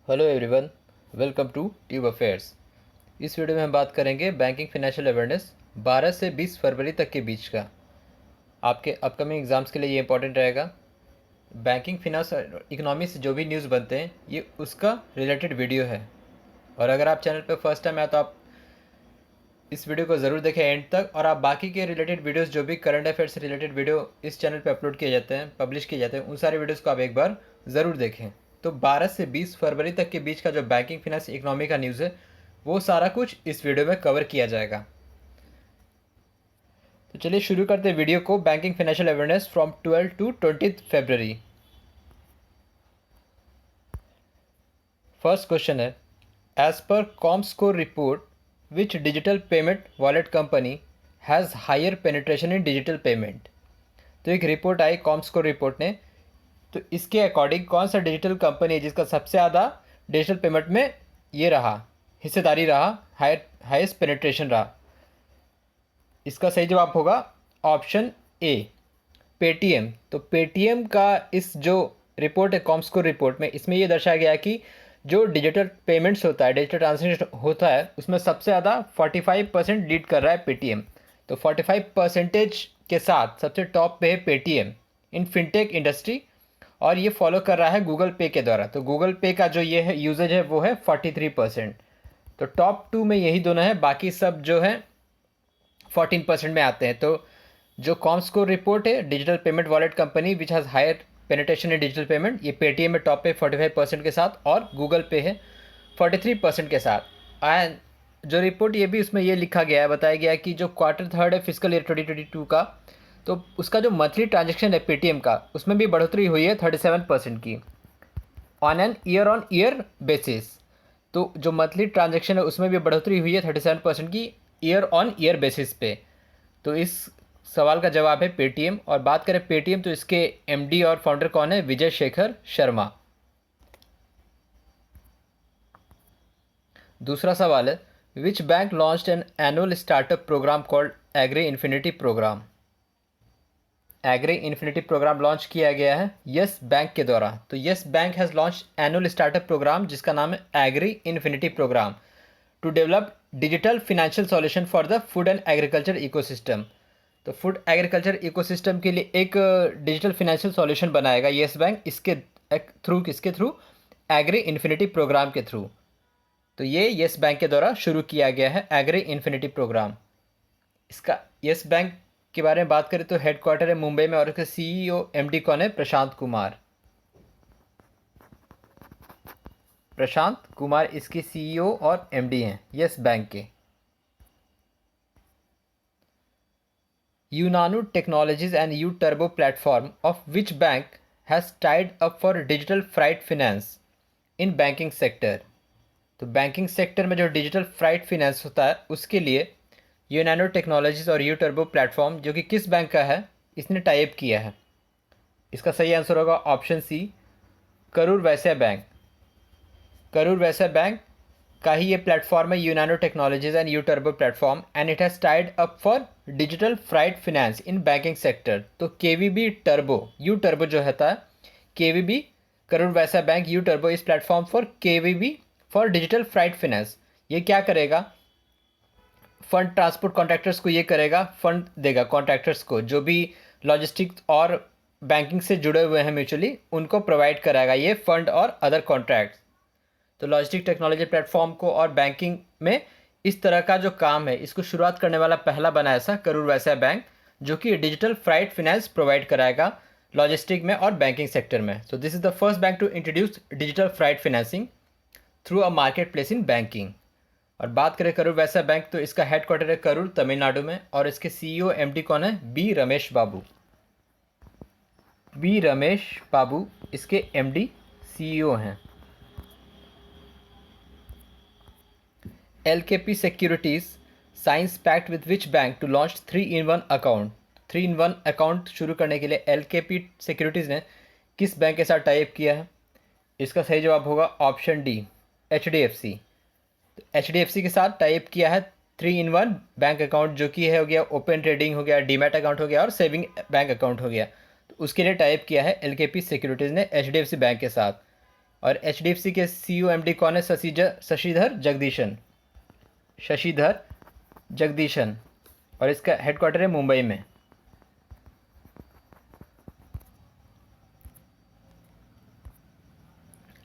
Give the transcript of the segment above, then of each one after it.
Hello everyone, welcome to tube affairs. इस video में हम बात करेंगे बैंकिंग फाइनेंशियल अवेयरनेस 12 से 20 फरवरी तक के बीच का। आपके अपकमिंग एग्जाम्स के लिए ये इंपॉर्टेंट रहेगा। बैंकिंग फिनांस और इकोनॉमी से जो भी न्यूज़ बनते हैं ये उसका रिलेटेड वीडियो है। और अगर आप चैनल पर फर्स्ट टाइम आए तो आप इस वीडियो को ज़रूर देखें एंड तक, और आप बाकी के रिलेटेड वीडियोस जो भी करंट अफेयर से रिलेटेड वीडियो इस चैनल पे अपलोड किए जाते हैं, पब्लिश किए जाते हैं, उन सारे वीडियोस को आप एक बार ज़रूर देखें। तो 12 से 20 फरवरी तक के बीच का जो बैंकिंग फाइनेंस इकोनॉमी का न्यूज़ है वो सारा कुछ इस वीडियो में कवर किया जाएगा। तो चलिए शुरू करते हैं वीडियो को। Banking financial awareness from 12 to 20 फरवरी। फर्स्ट क्वेश्चन है, as per ComScore report which digital payment wallet company has higher penetration in digital payment. तो एक रिपोर्ट आई कॉमस्कोर रिपोर्ट ने, तो इसके अकॉर्डिंग कौन सा डिजिटल कंपनी है जिसका सबसे ज़्यादा डिजिटल पेमेंट में ये रहा, हिस्सेदारी रहा, हाईएस्ट पेनिट्रेशन रहा। इसका सही जवाब होगा ऑप्शन ए, पेटीएम। तो पेटीएम का इस जो रिपोर्ट है कॉमस्कोर रिपोर्ट में, इसमें ये दर्शाया गया कि जो डिजिटल पेमेंट्स होता है, डिजिटल ट्रांजेक्शन होता है, उसमें सबसे ज़्यादा 45% लीड कर रहा है पेटीएम। तो 45% के साथ सबसे टॉप पे है पेटीएम इन फिनटेक इंडस्ट्री, और ये फॉलो कर रहा है गूगल पे के द्वारा। तो गूगल पे का जो ये है यूजेज है वो है 43%। तो टॉप 2 में यही दोनों है, बाकी सब जो है 14% में आते हैं। तो जो कॉमस्कोर रिपोर्ट है digital payment wallet company which has higher penetration in digital payment, ये पेटीएम में टॉप पे 45% के साथ, और गूगल पे है 43% के साथ। एंड जो रिपोर्ट ये भी उसमें ये लिखा गया है, बताया गया है कि जो क्वार्टर थर्ड है फिजिकल ईयर 2022 का, तो उसका जो मंथली ट्रांजेक्शन है पेटीएम का, उसमें भी बढ़ोतरी हुई है 37% की ऑन ऑन ईयर बेसिस। तो जो मंथली ट्रांजेक्शन है उसमें भी बढ़ोतरी हुई है 37% की ईयर ऑन ईयर बेसिस पे। तो इस सवाल का जवाब है पेटीएम। और बात करें पेटीएम तो इसके एमडी और फाउंडर कौन है? विजय शेखर शर्मा। दूसरा सवाल है, which bank launched an annual startup program called agri infinity program. Agri infinity program launch किया गया है यस बैंक के द्वारा। तो yes bank has launch annual startup program जिसका नाम है agri infinity program to develop digital financial solution for the food and agriculture ecosystem. तो फूड एग्रीकल्चर इकोसिस्टम के लिए एक डिजिटल फाइनेंशियल सॉल्यूशन बनाएगा यस बैंक, इसके थ्रू, किसके थ्रू? एग्री इन्फिनिटी प्रोग्राम के थ्रू। तो ये यस बैंक के द्वारा शुरू किया गया है एग्री इन्फिनिटी प्रोग्राम। इसका यस बैंक के बारे में बात करें तो हेडक्वार्टर है मुंबई में, और इसके सीईओ एमडी कौन है? प्रशांत कुमार। प्रशांत कुमार इसके सीईओ और एमडी हैं यस बैंक के। यूनानो technologies and U turbo platform of which bank has tied up for digital freight finance in banking sector. तो बैंकिंग सेक्टर में जो डिजिटल फ्राइट फिनेंस होता है उसके लिए यूनानो टेक्नोलॉजीज और यू टर्बो प्लेटफॉर्म, जो कि किस बैंक का है, इसने टाइप किया है। इसका सही आंसर होगा ऑप्शन सी, करूर वैश्य बैंक। करूर वैश्य बैंक का ही ये प्लेटफॉर्म है यूनानो technologies and U turbo platform, and it has tied up for digital freight finance in banking sector. तो केवीबी टर्बो, यू टर्बो जो होता है, KVB Karur Vysya bank U turbo इस platform for KVB for digital freight finance. ये क्या करेगा? Fund transport contractors को ये करेगा, फंड देगा कॉन्ट्रैक्टर्स को, जो भी लॉजिस्टिक्स और बैंकिंग से जुड़े हुए हैं म्यूचुअली, उनको प्रोवाइड कराएगा ये फंड और अदर कॉन्ट्रैक्ट्स। तो लॉजिस्टिक टेक्नोलॉजी प्लेटफॉर्म को और बैंकिंग में इस तरह का जो काम है, इसको शुरुआत करने वाला पहला बना ऐसा करूर वैश्य बैंक, जो कि डिजिटल फ्राइट फिनेंस प्रोवाइड कराएगा लॉजिस्टिक में और बैंकिंग सेक्टर में। So this is the first bank to introduce digital freight financing through a marketplace in banking. और बात करें करूर वैश्य बैंक तो इसका हेडक्वार्टर है करूर तमिलनाडु में, और इसके सीईओ एमडी कौन है? बी रमेश बाबू। बी रमेश बाबू इसके एमडी सीईओ हैं। LKP securities signs pact with which bank to launch 3-in-1 account. 3-in-1 account शुरू करने के लिए LKP सिक्योरिटीज़ ने किस बैंक के साथ टाइप किया है? इसका सही जवाब होगा ऑप्शन डी, HDFC। तो HDFC के साथ टाइप किया है 3-in-1 बैंक अकाउंट, जो कि है हो गया ओपन ट्रेडिंग हो गया, डीमैट अकाउंट हो गया और सेविंग बैंक अकाउंट हो गया। तो उसके लिए टाइप किया है LKP सिक्योरिटीज़ ने HDFC बैंक के साथ। और HDFC के CEO MD कौन है? शशिधर जगदीशन और इसका हेडक्वार्टर है मुंबई में।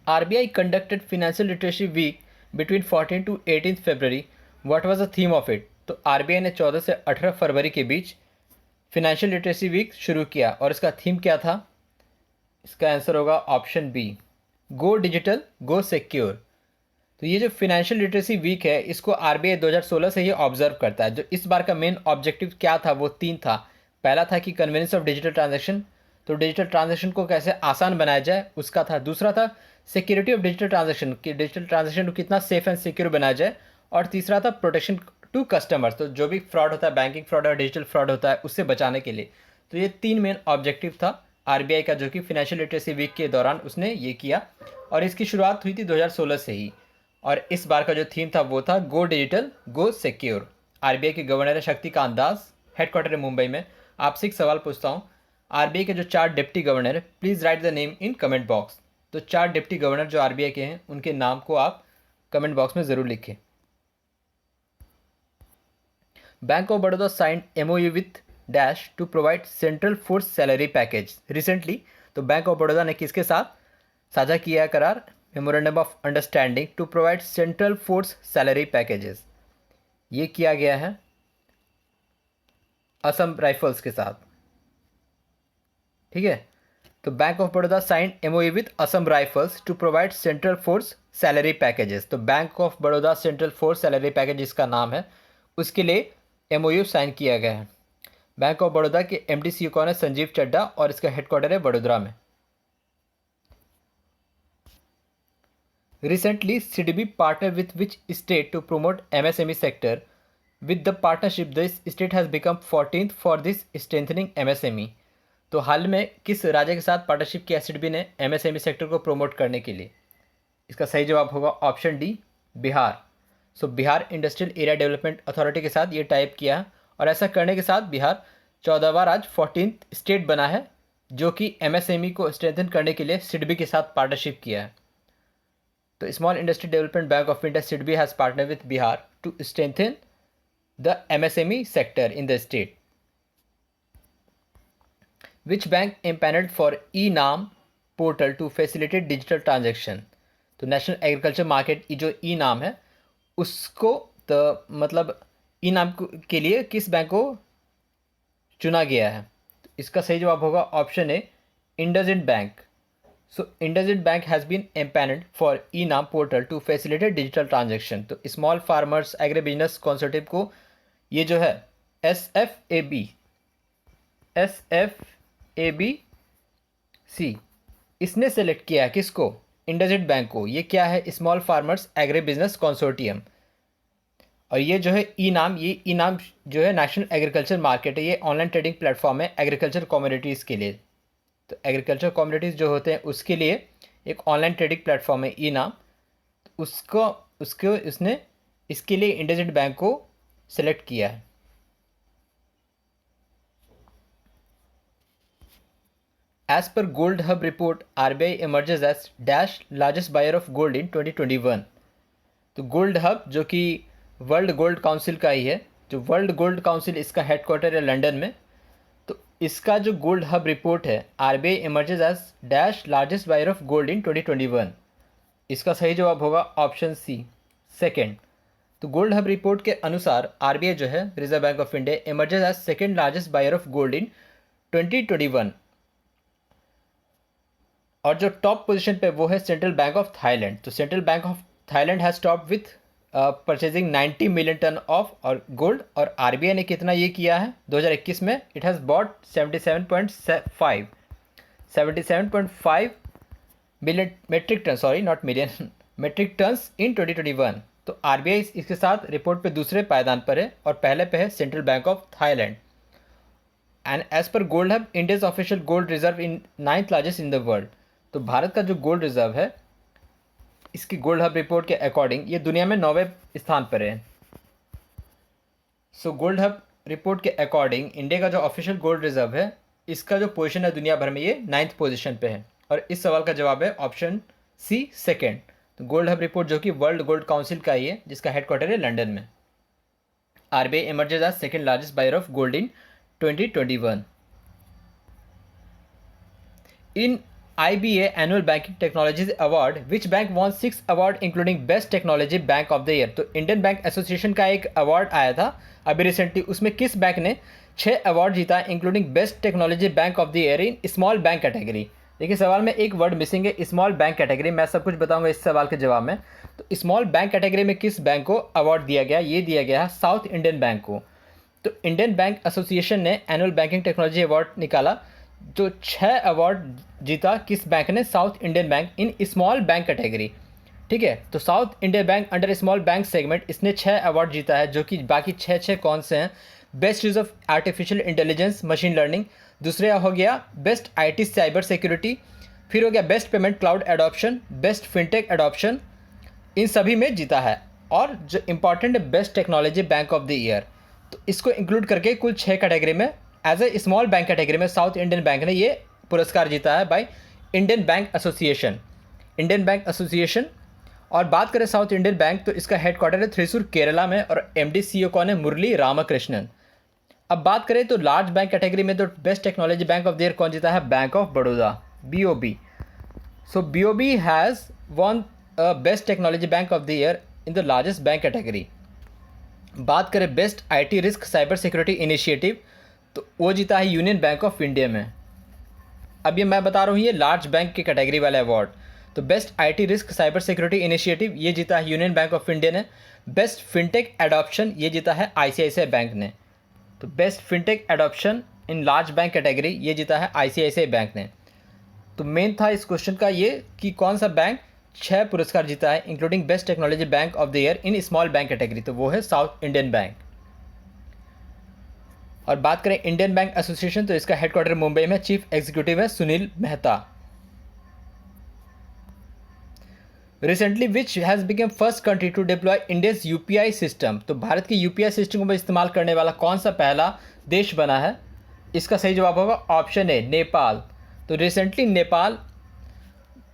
RBI conducted financial literacy week between 14 to 18 February. What was the theme of it? तो RBI ने 14 से 18 फरवरी के बीच फिनेंशियल लिटरेसी वीक शुरू किया और इसका थीम क्या था? इसका आंसर होगा ऑप्शन बी, गो डिजिटल गो सिक्योर। तो ये जो फिनेंशियल लिटरेसी वीक है इसको RBI 2016 से ही ऑब्जर्व करता है। जो इस बार का मेन ऑब्जेक्टिव क्या था? वो 3 था। पहला था कि कन्वीनियंस ऑफ डिजिटल ट्रांजैक्शन, तो डिजिटल ट्रांजैक्शन को कैसे आसान बनाया जाए उसका था। दूसरा था सिक्योरिटी ऑफ डिजिटल ट्रांजैक्शन, कि डिजिटल ट्रांजैक्शन को कितना सेफ एंड सिक्योर बनाया जाए। और तीसरा था प्रोटेक्शन टू कस्टमर्स, तो जो भी फ्रॉड होता है, बैंकिंग फ्रॉड और डिजिटल फ्रॉड होता है, उससे बचाने के लिए। तो ये 3 मेन ऑब्जेक्टिव था RBI का, जो कि फिनेंशियल लिटरेसी वीक के दौरान उसने ये किया और इसकी शुरुआत हुई थी 2016 से ही। और इस बार का जो थीम था वो था गो डिजिटल गो सिक्योर। RBI के गवर्नर है शक्तिकांत दास, हेडक्वार्टर है मुंबई में। आपसे एक सवाल पूछता हूँ, RBI के जो 4 डिप्टी गवर्नर है, please write the name in comment box. तो 4 डिप्टी गवर्नर जो RBI के हैं उनके नाम को आप कमेंट बॉक्स में ज़रूर लिखें। Bank of Baroda signed MOU with dash to provide central force salary package recently. तो बैंक ऑफ बड़ौदा ने किसके साथ साझा किया है करार? Memorandum of understanding to provide central force salary packages. ये किया गया है असम राइफल्स के साथ, ठीक है। तो bank of Baroda signed MOU with Assam rifles to provide central force salary packages. तो bank of Baroda central force salary package जिसका नाम है, उसके लिए MOU साइन किया गया है। बैंक ऑफ बड़ौदा के MD CEO कौन है? संजीव चड्डा और इसका हेडक्वार्टर है वडोदरा में। Recently, SIDBI partnered with which state to promote MSME sector? With the partnership, this state has become 14th for this strengthening MSME. तो हाल में किस राज्य के साथ पार्टनरशिप किया SIDBI ने MSME सेक्टर को प्रमोट करने के लिए? इसका सही जवाब होगा option D, Bihar. So Bihar industrial area development authority के साथ ये टाइप किया और ऐसा करने के साथ बिहार 14वां राज्य 14th स्टेट बना है जो कि MSME को स्ट्रेंथन करने के लिए SIDBI के साथ पार्टनरशिप किया है। तो small industry development bank of India SIDBI has partner with Bihar to strengthen the MSME sector in the state. Which bank empaneled for e-NAM portal to facilitate digital transaction? तो नेशनल एग्रीकल्चर मार्केट जो e NAM है उसको मतलब ई-नाम के लिए किस bank को चुना गया है? तो इसका सही जवाब होगा option A, IndusInd bank. So IndusInd bank has been empaneled for e-NAM portal to facilitate digital transaction. तो small farmers agri business consortium को ये जो है SFABC इसने सेलेक्ट किया है किसको? इंडसइंड बैंक को। ये क्या है? Small farmers agri business consortium. और ये जो है ई-नाम, ये ई-नाम जो है नेशनल एग्रीकल्चर मार्केट है, ये ऑनलाइन ट्रेडिंग प्लेटफॉर्म है एग्रीकल्चर कमोडिटीज़ के लिए। तो एग्रीकल्चर कमोडिटीज़ जो होते हैं उसके लिए एक ऑनलाइन ट्रेडिंग प्लेटफॉर्म है ई-नाम। उसने इसके लिए इंडसइंड बैंक को सेलेक्ट किया है। As per Gold Hub report, RBI emerges as dash largest buyer of gold in 2021. तो गोल्ड हब जो कि वर्ल्ड गोल्ड काउंसिल का ही है, जो वर्ल्ड गोल्ड काउंसिल इसका हेडक्वार्टर है लंदन में। तो इसका जो गोल्ड हब रिपोर्ट है, RBI emerges as dash largest buyer of gold in 2021। इसका सही जवाब होगा ऑप्शन सी, सेकेंड। तो गोल्ड हब रिपोर्ट के अनुसार RBI जो है reserve bank of India emerges as second largest buyer of gold in 2021। और जो टॉप पोजीशन पे वो है सेंट्रल बैंक ऑफ थाईलैंड। तो central bank of Thailand has top with purchasing 90 million ton of और गोल्ड। और RBI ने कितना ये किया है 2021 में? It has bought 77.5 million metric ton, sorry not million, metric tons in 2021। तो RBI इसके साथ रिपोर्ट पे दूसरे पायदान पर है और पहले पे है central bank of Thailand. And as per gold hub, India's official gold reserve in 9th largest in the world. तो भारत का जो गोल्ड रिजर्व है इसकी गोल्ड हब रिपोर्ट के अकॉर्डिंग ये दुनिया में 9वें स्थान पर है। सो गोल्ड हब रिपोर्ट के अकॉर्डिंग इंडिया का जो ऑफिशियल गोल्ड रिजर्व है इसका जो पोजीशन है दुनिया भर में ये 9th पोजीशन पे है। और इस सवाल का जवाब है ऑप्शन सी सेकेंड। तो गोल्ड हब रिपोर्ट जो कि वर्ल्ड गोल्ड काउंसिल का ही है, जिसका हेडक्वार्टर है लंदन में। RBI emerges as second largest buyer of gold in 2021. In IBA Annual Banking Technologies Award, which bank won 6 award including Best Technology Bank of the Year? तो Indian Bank association का एक award आया था अभी recently, उसमें किस bank ने 6 award जीता including best technology bank of the year in small bank category? देखिए सवाल में एक वर्ड मिसिंग है, स्मॉल बैंक कैटेगरी। मैं सब कुछ बताऊंगा इस सवाल के जवाब में। तो स्मॉल बैंक कैटेगरी में किस बैंक को अवार्ड दिया गया? ये दिया गया है साउथ इंडियन बैंक को। तो इंडियन बैंक एसोसिएशन ने एनुअल बैंकिंग टेक्नोलॉजी अवार्ड निकाला, जो 6 अवार्ड जीता किस बैंक ने? South Indian bank in small bank category. ठीक है, तो south Indian bank under small bank segment इसने 6 अवार्ड जीता है, जो कि बाकी 6 कौन से हैं? Best use of artificial intelligence machine learning, दूसरे हो गया बेस्ट आईटी साइबर सिक्योरिटी, फिर हो गया best payment cloud adoption, best fintech adoption, इन सभी में जीता है। और जो इंपॉर्टेंट है best technology bank of the year, तो इसको इंक्लूड करके कुल 6 कैटेगरी में as a small bank category में साउथ इंडियन बैंक ने ये पुरस्कार जीता है by Indian Bank Association. Indian Bank Association. और बात करें साउथ इंडियन बैंक, तो इसका हेडक्वार्टर है थ्रिसुर केरला में, और एमडी सीईओ कौन है? मुरली रामाकृष्णन। अब बात करें तो लार्ज बैंक कैटेगरी में तो best technology bank of the year कौन जीता है? Bank of Baroda, BOB। So BOB has one best technology bank of the year in the largest bank category. बात करें best IT risk cyber security initiative, तो वो जीता है यूनियन बैंक ऑफ इंडिया में। अब ये मैं बता रहा हूँ ये लार्ज बैंक की कैटेगरी वाला अवार्ड। तो best IT risk cyber security initiative ये जीता है यूनियन बैंक ऑफ इंडिया ने। बेस्ट फिनटेक एडॉप्शन ये जीता है ICICI बैंक ने। तो best fintech adoption in large bank category ये जीता है ICICI बैंक ने। तो मेन था इस क्वेश्चन का ये कि कौन सा बैंक 6 पुरस्कार जीता है including best technology bank of the year in small bank category, तो वो है साउथ इंडियन बैंक। और बात करें इंडियन बैंक एसोसिएशन, तो इसका हेडक्वार्टर मुंबई में, चीफ एग्जीक्यूटिव है Sunil Mehta. Recently which has become first country to deploy India's UPI system, तो भारत की UPI सिस्टम को इस्तेमाल करने वाला कौन सा पहला देश बना है? इसका सही जवाब होगा ऑप्शन ए, नेपाल। तो रिसेंटली नेपाल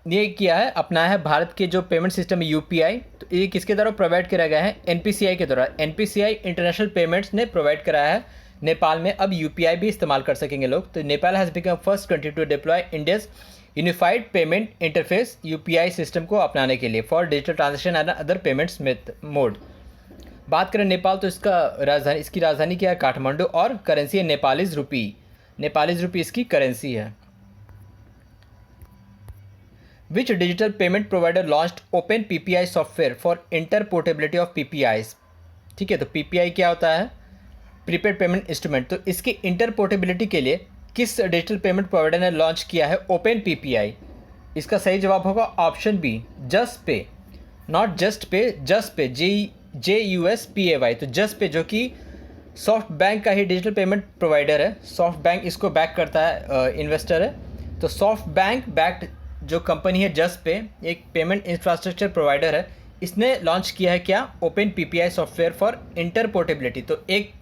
ने किया है, अपनाया है भारत के जो पेमेंट सिस्टम है UPI, तो ये किसके द्वारा प्रोवाइड किया गया है? NPCI के द्वारा। NPCI इंटरनेशनल पेमेंट्स ने प्रोवाइड कराया है नेपाल में। अब UPI भी इस्तेमाल कर सकेंगे लोग। तो Nepal has become first country to deploy India's unified payment interface UPI system को अपनाने के लिए for digital transaction and other payments mode. बात करें नेपाल, तो इसकी राजधानी क्या है? काठमांडू, और करेंसी है नेपालीज रुपी। नेपालीज रुपी इसकी करेंसी है। Which digital payment provider launched open PPI software for interoperability of PPIs? ठीक है, तो PPI क्या होता है? Prepaid payment instrument. तो इसकी इंटरपोर्टेबिलिटी के लिए किस डिजिटल पेमेंट प्रोवाइडर ने लॉन्च किया है ओपन PPI? इसका सही जवाब होगा option B, just pay. Not just pay, just pay, JUSPAY। तो जस्ट पे जो कि सॉफ्ट बैंक का ही डिजिटल पेमेंट प्रोवाइडर है, सॉफ्ट बैंक इसको बैक करता है, इन्वेस्टर है। तो सॉफ्ट बैंक बैक्ड जो कंपनी है जस्ट पे, एक पेमेंट इंफ्रास्ट्रक्चर प्रोवाइडर है, इसने लॉन्च किया है क्या? Open PPI software for interoperability. तो एक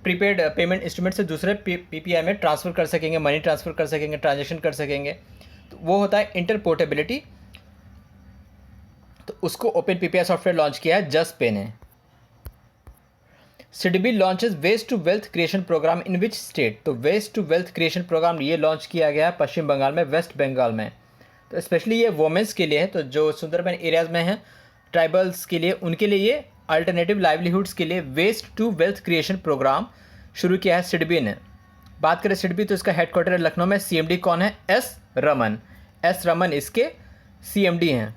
प्रीपेड पेमेंट इंस्ट्रूमेंट से दूसरे PPI में ट्रांसफ़र कर सकेंगे, मनी ट्रांसफ़र कर सकेंगे, ट्रांजेक्शन कर सकेंगे, तो वो होता है इंटरपोर्टेबिलिटी। तो उसको ओपन PPI सॉफ्टवेयर लॉन्च किया है जस्ट पे ने। SIDBI launches waste to wealth creation program in which state? तो waste to wealth creation program ये लॉन्च किया गया है पश्चिम बंगाल में, वेस्ट बंगाल में। तो स्पेशली ये वोमेंस के लिए है, तो जो सुंदरबन एरियाज़ में हैं, ट्राइबल्स के लिए, उनके लिए ये अल्टरनेटिव लाइवलीहुड्स के लिए waste to wealth creation program शुरू किया है सिडबी ने। बात करें सिडबी, तो इसका हेडक्वार्टर है लखनऊ में। CMD कौन है? एस रमन इसके CMD हैं।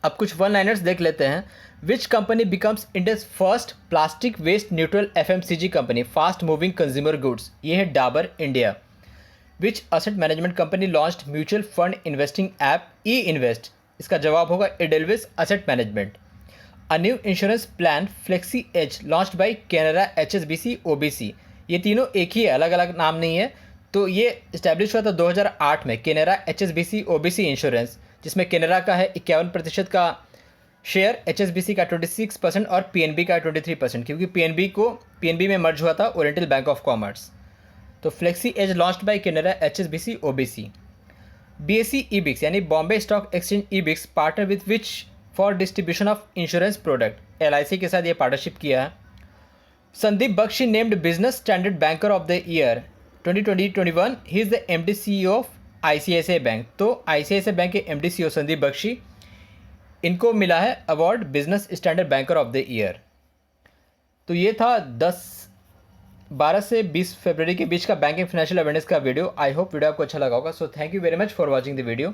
अब कुछ वन लाइनर्स देख लेते हैं। Which company becomes India's first plastic waste neutral FMCG company, fast moving consumer goods? ये है Dabur India. Which asset management company launched mutual fund investing app E-इन्वेस्ट? इसका जवाब होगा Edelweiss asset management. A new insurance plan flexi as launched by Canara HSBC OBC। ये तीनों एक ही है, अलग अलग नाम नहीं है। तो ये इस्टेब्लिश हुआ था 2008 में, कैनरा HSBC OBC इंश्योरेंस, जिसमें कैनरा का है 51% का शेयर, HSBC का 26% और PNB का 23%, क्योंकि PNB में मर्ज हुआ था ओरिएंटल बैंक ऑफ कॉमर्स। तो flexi as launched by Canara HSBC OBC। BSE EBIX यानी Bombay stock exchange EBIX partner with which for distribution of insurance product, LIC के साथ ये पार्टनरशिप किया है। Sandeep Bakhshi named business standard banker of the year 2020-21, he is the MD CEO ऑफ ICICI bank. तो ICICI bank के MD CEO Sandeep Bakhshi, इनको मिला है award business standard banker of the year. तो ये था 12 से 20 फरवरी के बीच का बैंकिंग फाइनेंशियल अवेयरनेस का वीडियो। आई होप वीडियो आपको अच्छा लगा होगा। So thank you very much for watching the video.